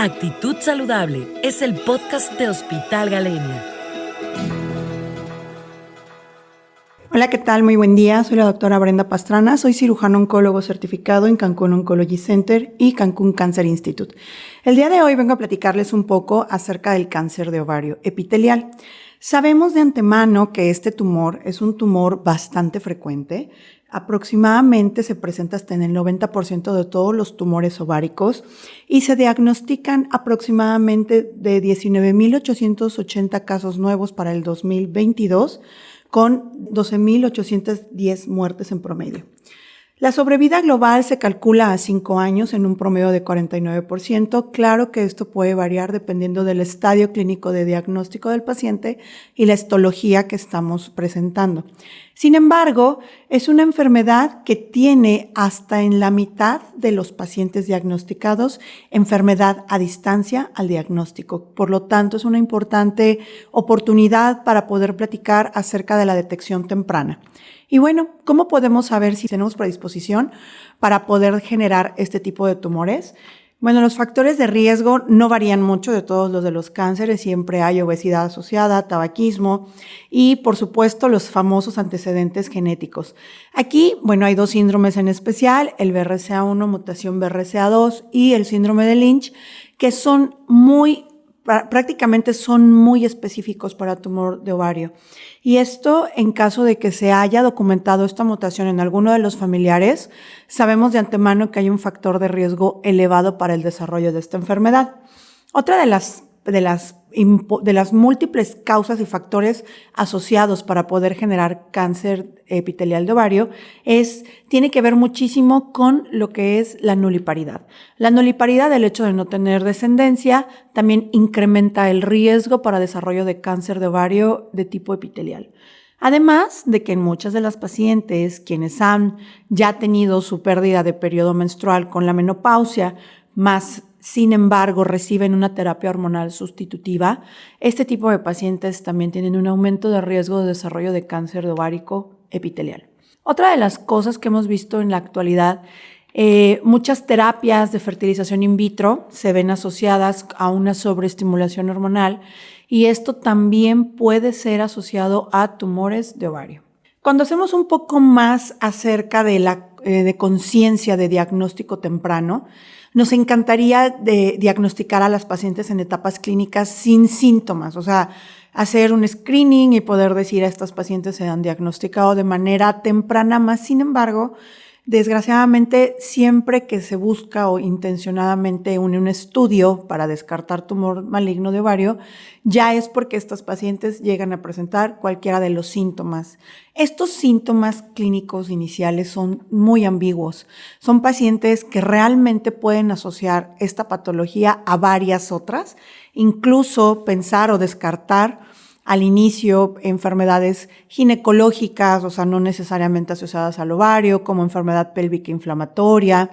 Actitud Saludable es el podcast de Hospital Galenia. Hola, ¿qué tal? Muy buen día. Soy la doctora Brenda Pastrana. Soy cirujano oncólogo certificado en Cancún Oncology Center y Cancún Cancer Institute. El día de hoy vengo a platicarles un poco acerca del cáncer de ovario epitelial. Sabemos de antemano que este tumor es un tumor bastante frecuente. Aproximadamente se presenta hasta en el 90% de todos los tumores ováricos y se diagnostican aproximadamente de 19.880 casos nuevos para el 2022, con 12.810 muertes en promedio. La sobrevida global se calcula a 5 años en un promedio de 49%. Claro que esto puede variar dependiendo del estadio clínico de diagnóstico del paciente y la histología que estamos presentando. Sin embargo, es una enfermedad que tiene hasta en la mitad de los pacientes diagnosticados enfermedad a distancia al diagnóstico. Por lo tanto, es una importante oportunidad para poder platicar acerca de la detección temprana. Y bueno, ¿cómo podemos saber si tenemos predisposición para poder generar este tipo de tumores? Bueno, los factores de riesgo no varían mucho de todos los de los cánceres. Siempre hay obesidad asociada, tabaquismo y, por supuesto, los famosos antecedentes genéticos. Aquí, bueno, hay 2 síndromes en especial, el BRCA1, mutación BRCA2 y el síndrome de Lynch, que son prácticamente son muy específicos para tumor de ovario. Y esto, en caso de que se haya documentado esta mutación en alguno de los familiares, sabemos de antemano que hay un factor de riesgo elevado para el desarrollo de esta enfermedad. Otra de las múltiples causas y factores asociados para poder generar cáncer epitelial de ovario tiene que ver muchísimo con lo que es la nuliparidad. La nuliparidad, el hecho de no tener descendencia, también incrementa el riesgo para desarrollo de cáncer de ovario de tipo epitelial. Además de que en muchas de las pacientes quienes han ya tenido su pérdida de periodo menstrual con la menopausia, sin embargo, reciben una terapia hormonal sustitutiva, este tipo de pacientes también tienen un aumento de riesgo de desarrollo de cáncer de ovárico epitelial. Otra de las cosas que hemos visto en la actualidad, muchas terapias de fertilización in vitro se ven asociadas a una sobreestimulación hormonal y esto también puede ser asociado a tumores de ovario. Cuando hacemos un poco más acerca de conciencia de diagnóstico temprano, nos encantaría diagnosticar a las pacientes en etapas clínicas sin síntomas, o sea, hacer un screening y poder decir a estas pacientes se han diagnosticado de manera temprana, más sin embargo, desgraciadamente, siempre que se busca o intencionadamente un estudio para descartar tumor maligno de ovario, ya es porque estas pacientes llegan a presentar cualquiera de los síntomas. Estos síntomas clínicos iniciales son muy ambiguos. Son pacientes que realmente pueden asociar esta patología a varias otras, incluso pensar o descartar al inicio enfermedades ginecológicas, o sea, no necesariamente asociadas al ovario, como enfermedad pélvica inflamatoria.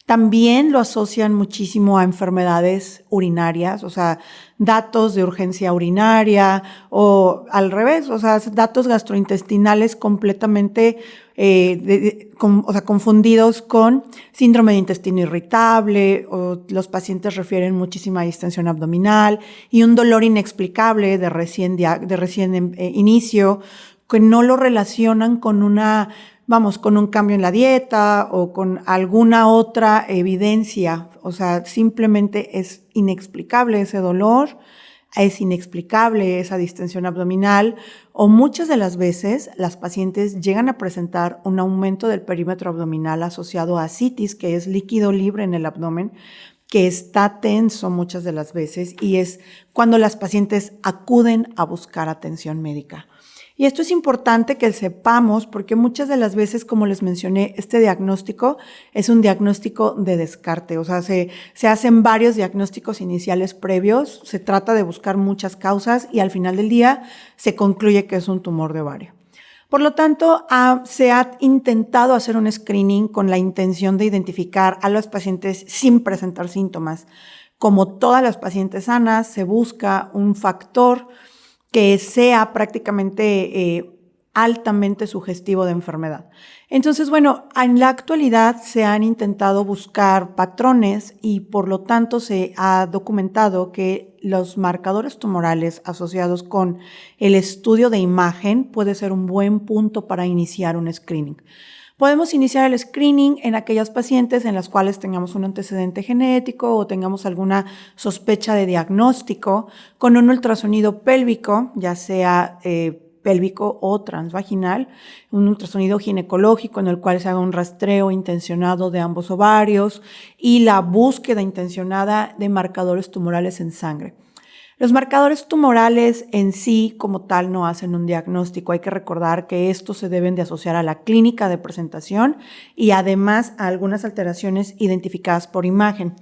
También lo asocian muchísimo a enfermedades urinarias, o sea, datos de urgencia urinaria o al revés, o sea, datos gastrointestinales completamente confundidos con síndrome de intestino irritable, o los pacientes refieren muchísima distensión abdominal y un dolor inexplicable de recién inicio, que no lo relacionan con con un cambio en la dieta o con alguna otra evidencia. O sea, simplemente es inexplicable ese dolor, es inexplicable esa distensión abdominal, o muchas de las veces las pacientes llegan a presentar un aumento del perímetro abdominal asociado a ascitis, que es líquido libre en el abdomen, que está tenso muchas de las veces, y es cuando las pacientes acuden a buscar atención médica. Y esto es importante que sepamos porque muchas de las veces, como les mencioné, este diagnóstico es un diagnóstico de descarte. O sea, se hacen varios diagnósticos iniciales previos, se trata de buscar muchas causas y al final del día se concluye que es un tumor de ovario. Por lo tanto, se ha intentado hacer un screening con la intención de identificar a los pacientes sin presentar síntomas. Como todas las pacientes sanas, se busca un factor que sea prácticamente altamente sugestivo de enfermedad. Entonces, bueno, en la actualidad se han intentado buscar patrones y por lo tanto se ha documentado que los marcadores tumorales asociados con el estudio de imagen puede ser un buen punto para iniciar un screening. Podemos iniciar el screening en aquellas pacientes en las cuales tengamos un antecedente genético o tengamos alguna sospecha de diagnóstico con un ultrasonido pélvico, ya sea pélvico o transvaginal, un ultrasonido ginecológico en el cual se haga un rastreo intencionado de ambos ovarios y la búsqueda intencionada de marcadores tumorales en sangre. Los marcadores tumorales en sí como tal no hacen un diagnóstico. Hay que recordar que estos se deben de asociar a la clínica de presentación y además a algunas alteraciones identificadas por imagen.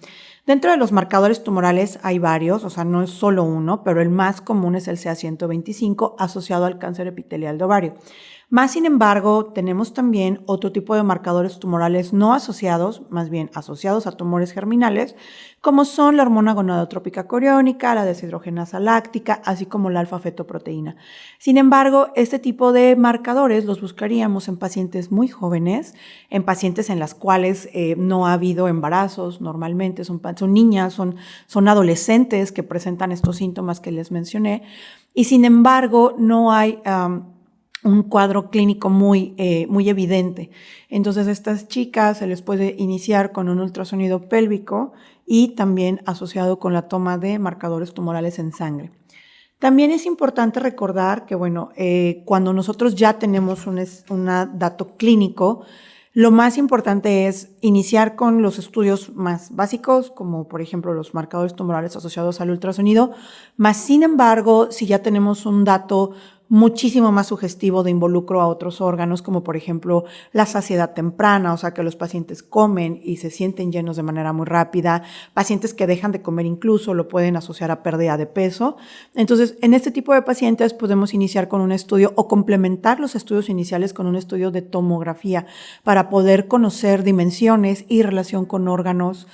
Dentro de los marcadores tumorales hay varios, o sea, no es solo uno, pero el más común es el CA125 asociado al cáncer epitelial de ovario. Más sin embargo, tenemos también otro tipo de marcadores tumorales no asociados, más bien asociados a tumores germinales, como son la hormona gonadotrópica coriónica, la deshidrogenasa láctica, así como la alfa-fetoproteína. Sin embargo, este tipo de marcadores los buscaríamos en pacientes muy jóvenes, en pacientes en las cuales no ha habido embarazos, normalmente son niñas, son adolescentes que presentan estos síntomas que les mencioné, y sin embargo no hay un cuadro clínico muy evidente. Entonces, a estas chicas se les puede iniciar con un ultrasonido pélvico y también asociado con la toma de marcadores tumorales en sangre. También es importante recordar que, bueno, cuando nosotros ya tenemos un dato clínico, lo más importante es iniciar con los estudios más básicos, como por ejemplo los marcadores tumorales asociados al ultrasonido, más sin embargo, si ya tenemos un dato muchísimo más sugestivo de involucro a otros órganos, como por ejemplo la saciedad temprana, o sea que los pacientes comen y se sienten llenos de manera muy rápida, pacientes que dejan de comer incluso lo pueden asociar a pérdida de peso. Entonces, en este tipo de pacientes podemos iniciar con un estudio o complementar los estudios iniciales con un estudio de tomografía para poder conocer dimensiones y relación con órganos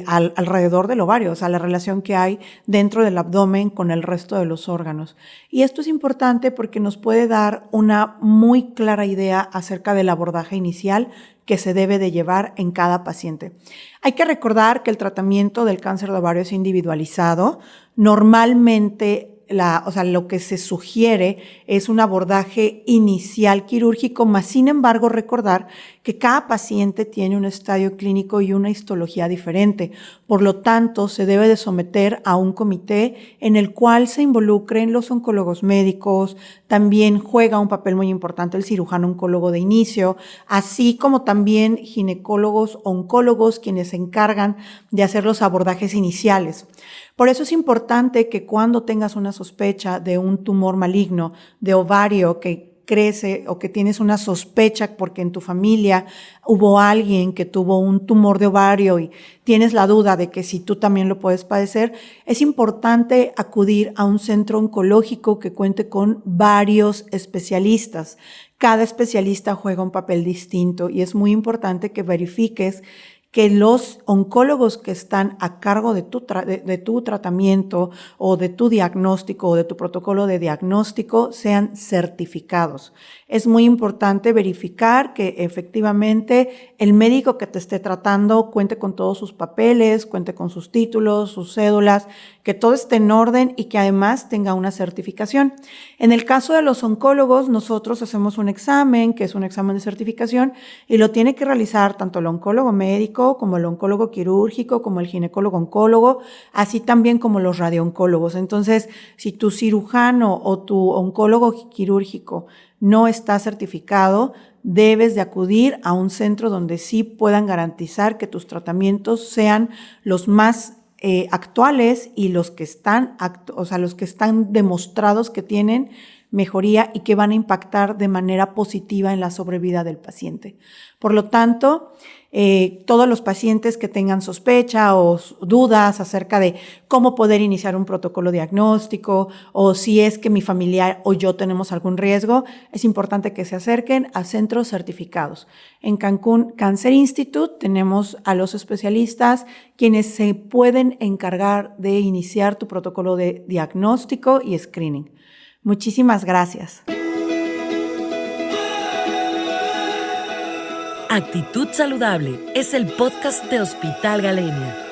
alrededor del ovario, o sea, la relación que hay dentro del abdomen con el resto de los órganos. Y esto es importante porque nos puede dar una muy clara idea acerca del abordaje inicial que se debe de llevar en cada paciente. Hay que recordar que el tratamiento del cáncer de ovario es individualizado. Normalmente lo que se sugiere es un abordaje inicial quirúrgico, más sin embargo recordar que cada paciente tiene un estadio clínico y una histología diferente. Por lo tanto, se debe de someter a un comité en el cual se involucren los oncólogos médicos, también juega un papel muy importante el cirujano oncólogo de inicio, así como también ginecólogos, oncólogos, quienes se encargan de hacer los abordajes iniciales. Por eso es importante que cuando tengas una sospecha de un tumor maligno de ovario que crece o que tienes una sospecha porque en tu familia hubo alguien que tuvo un tumor de ovario y tienes la duda de que si tú también lo puedes padecer, es importante acudir a un centro oncológico que cuente con varios especialistas. Cada especialista juega un papel distinto y es muy importante que verifiques que los oncólogos que están a cargo de tu tratamiento o de tu diagnóstico o de tu protocolo de diagnóstico sean certificados. Es muy importante verificar que efectivamente el médico que te esté tratando cuente con todos sus papeles, cuente con sus títulos, sus cédulas, que todo esté en orden y que además tenga una certificación. En el caso de los oncólogos, nosotros hacemos un examen, que es un examen de certificación, y lo tiene que realizar tanto el oncólogo médico, como el oncólogo quirúrgico, como el ginecólogo oncólogo, así también como los radiooncólogos. Entonces, si tu cirujano o tu oncólogo quirúrgico no está certificado, debes de acudir a un centro donde sí puedan garantizar que tus tratamientos sean los más actuales y los que están demostrados que tienen mejoría y que van a impactar de manera positiva en la sobrevida del paciente. Por lo tanto, todos los pacientes que tengan sospecha o dudas acerca de cómo poder iniciar un protocolo diagnóstico o si es que mi familiar o yo tenemos algún riesgo, es importante que se acerquen a centros certificados. En Cancún Cancer Institute tenemos a los especialistas quienes se pueden encargar de iniciar tu protocolo de diagnóstico y screening. Muchísimas gracias. Actitud Saludable es el podcast de Hospital Galenia.